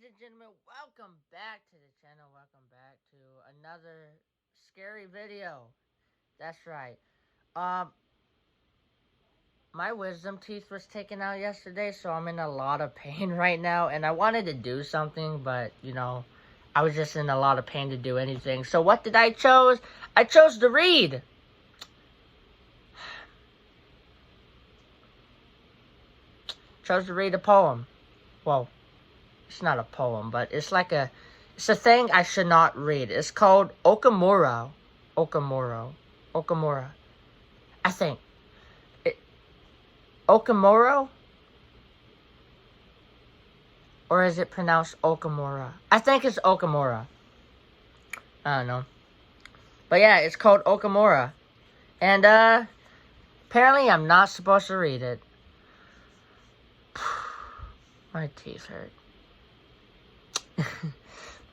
Ladies and gentlemen, welcome back to the channel. Welcome back to another scary video. That's right. Um, my wisdom teeth was taken out yesterday, so I'm in a lot of pain right now. And I wanted to do something, but I was just in a lot of pain to do anything. So what did I chose? I chose to read. Chose to read a poem. Well, it's not a poem, but it's a thing I should not read. It's called Okumuro. Okumura. I think. Okumuro? Or is it pronounced Okumura? I think it's Okumura. I don't know. But yeah, it's called Okumura. And apparently I'm not supposed to read it. My teeth hurt.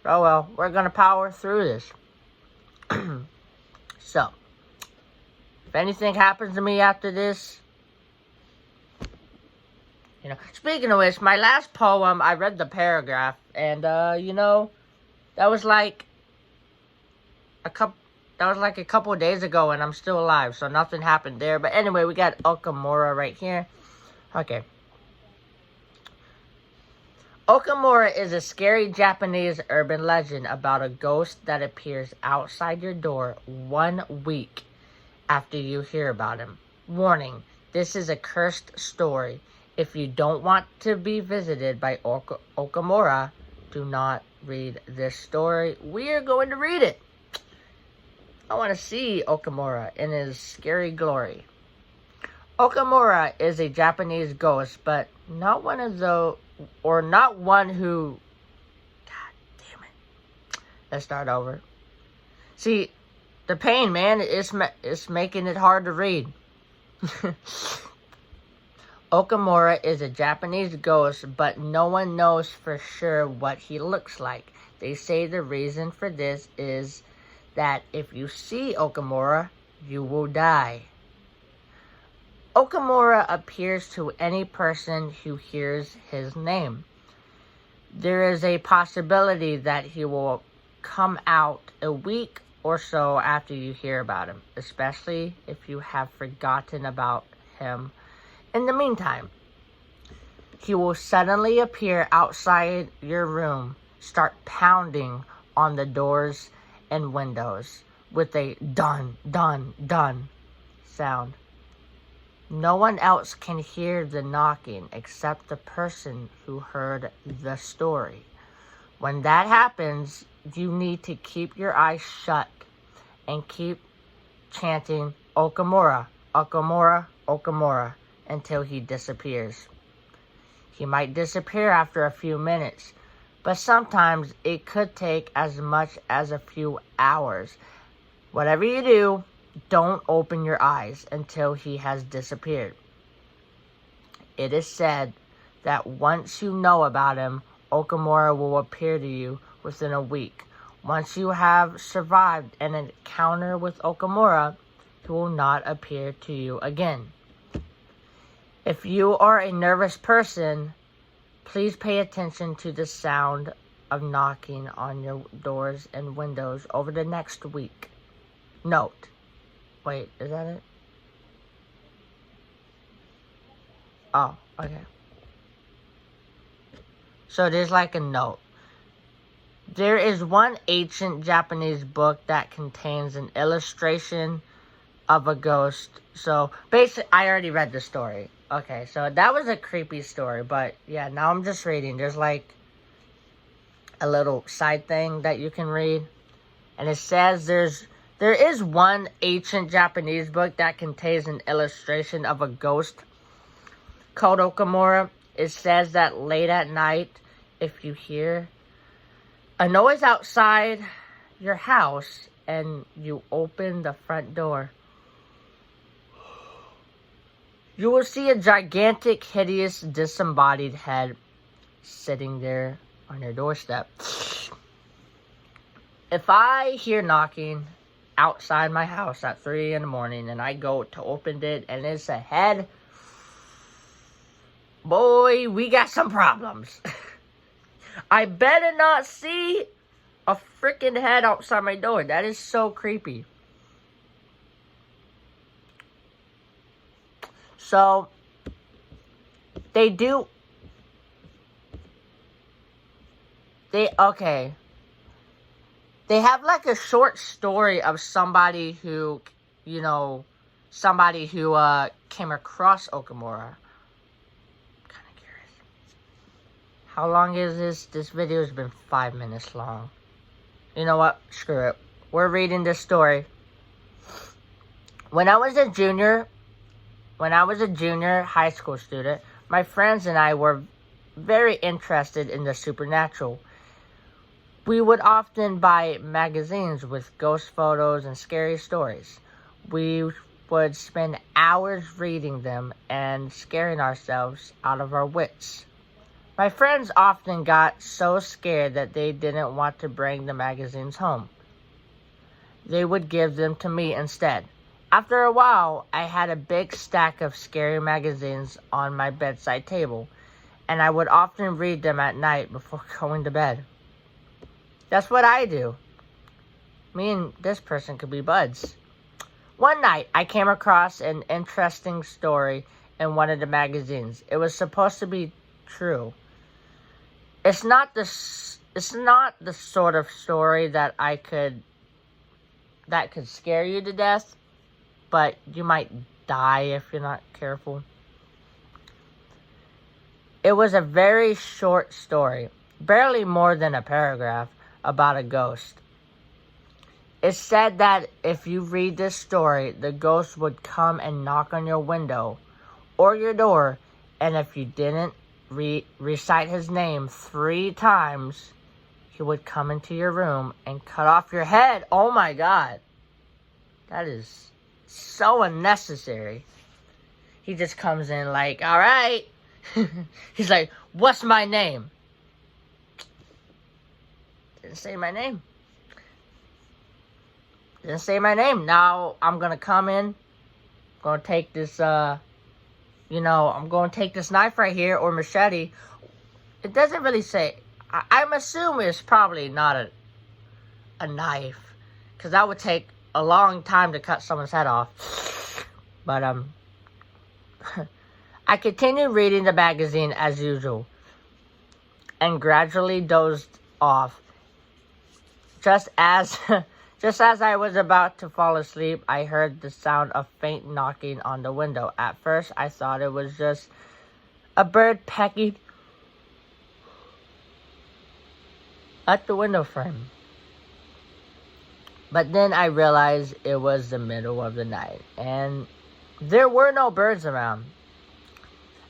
Oh well, we're gonna power through this. So, if anything happens to me after this, speaking of which, my last poem, I read the paragraph, and that was like a couple of days ago, and I'm still alive, so nothing happened there. But anyway, we got Okumuro right here. Okay. Okumuro is a scary Japanese urban legend about a ghost that appears outside your door 1 week after you hear about him. Warning, this is a cursed story. If you don't want to be visited by Okumuro, do not read this story. We are going to read it. I want to see Okumuro in his scary glory. Okumuro is a Japanese ghost, but not one who... God damn it. Let's start over. See, the pain, man, it's making it hard to read. Okumuro is a Japanese ghost, but no one knows for sure what he looks like. They say the reason for this is that if you see Okumuro, you will die. Okumuro appears to any person who hears his name. There is a possibility that he will come out a week or so after you hear about him, especially if you have forgotten about him. In the meantime, he will suddenly appear outside your room, start pounding on the doors and windows with a dun, dun, dun sound. No one else can hear the knocking except the person who heard the story. When that happens, you need to keep your eyes shut and keep chanting Okumuro, Okumuro, Okumuro until he disappears. He might disappear after a few minutes, but sometimes it could take as much as a few hours. Whatever you do, don't open your eyes until he has disappeared. It is said that once you know about him, Okumuro will appear to you within a week. Once you have survived an encounter with Okumuro, he will not appear to you again. If you are a nervous person, please pay attention to the sound of knocking on your doors and windows over the next week. Note. Wait, is that it? Oh, okay. So there's like a note. There is one ancient Japanese book that contains an illustration of a ghost. So basically, I already read the story. Okay, so that was a creepy story, but yeah, now I'm just reading. There's like a little side thing that you can read. And it says there is one ancient Japanese book that contains an illustration of a ghost called Okumuro. It says that late at night, if you hear a noise outside your house and you open the front door, you will see a gigantic, hideous, disembodied head sitting there on your doorstep. If I hear knocking outside my house at 3 in the morning and I go to open it and it's a head, boy, we got some problems. I better not see a freaking head outside my door. That is so creepy. So, okay. They have like a short story of somebody who, came across Okumuro. Kind of curious. How long is this? This video has been 5 minutes long. You know what? Screw it. We're reading this story. When I was a junior high school student, my friends and I were very interested in the supernatural. We would often buy magazines with ghost photos and scary stories. We would spend hours reading them and scaring ourselves out of our wits. My friends often got so scared that they didn't want to bring the magazines home. They would give them to me instead. After a while, I had a big stack of scary magazines on my bedside table, and I would often read them at night before going to bed. That's what I do. Me and this person could be buds. One night, I came across an interesting story in one of the magazines. It was supposed to be true. It's not the sort of story that could scare you to death, but you might die if you're not careful. It was a very short story, barely more than a paragraph, about a ghost. It said that if you read this story, the ghost would come and knock on your window or your door, and if you didn't recite his name 3 times, he would come into your room and cut off your head. Oh my God. That is so unnecessary. He just comes in like, all right. He's like, what's my name? Didn't say my name. Didn't say my name. Now I'm going to come in. Going to take this, I'm going to take this knife right here or machete. It doesn't really say. I'm assuming it's probably not a knife. Because that would take a long time to cut someone's head off. But, I continued reading the magazine as usual. And gradually dozed off. Just as I was about to fall asleep, I heard the sound of faint knocking on the window. At first, I thought it was just a bird pecking at the window frame. But then I realized it was the middle of the night, and there were no birds around.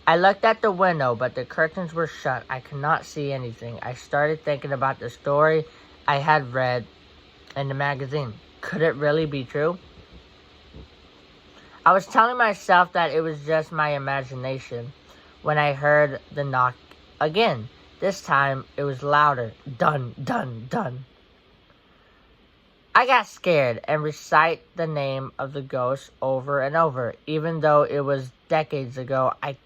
I looked at the window, but the curtains were shut. I could not see anything. I started thinking about the story I had read in the magazine. Could it really be true? I was telling myself that it was just my imagination when I heard the knock again. This time, it was louder. Dun, dun, dun. I got scared and recite the name of the ghost over and over. Even though it was decades ago, I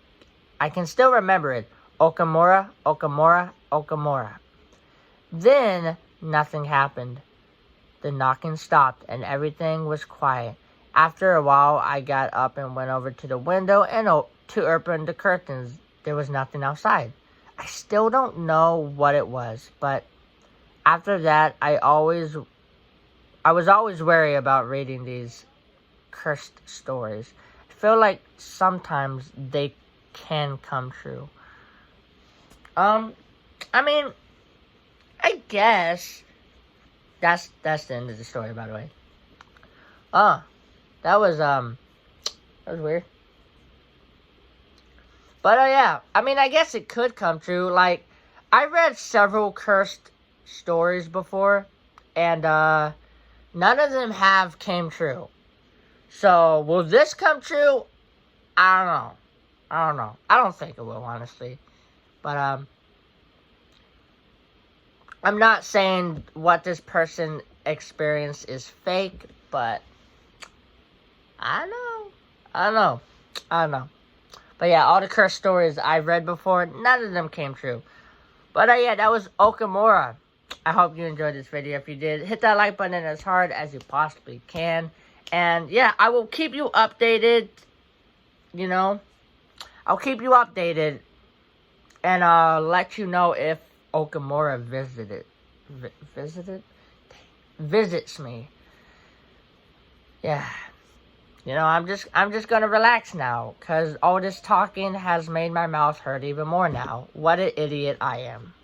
can still remember it. Okumuro, Okumuro, Okumuro. Then, nothing happened. The knocking stopped and everything was quiet. After a while, I got up and went over to the window and to open the curtains. There was nothing outside. I still don't know what it was, but after that, I was always wary about reading these cursed stories. I feel like sometimes they can come true. I guess that's the end of the story, by the way. That was weird. But yeah, I guess it could come true. Like, I read several cursed stories before, and none of them have came true. So, will this come true? I don't know. I don't think it will, honestly. But I'm not saying what this person experienced is fake, but I don't know. But yeah, all the cursed stories I've read before, none of them came true. But yeah, that was Okumuro. I hope you enjoyed this video. If you did, hit that like button as hard as you possibly can. And yeah, I will keep you updated. You know, I'll keep you updated. And let you know if Okumuro visits me. Yeah. You know, I'm just gonna relax now, cause all this talking has made my mouth hurt even more now. What an idiot I am.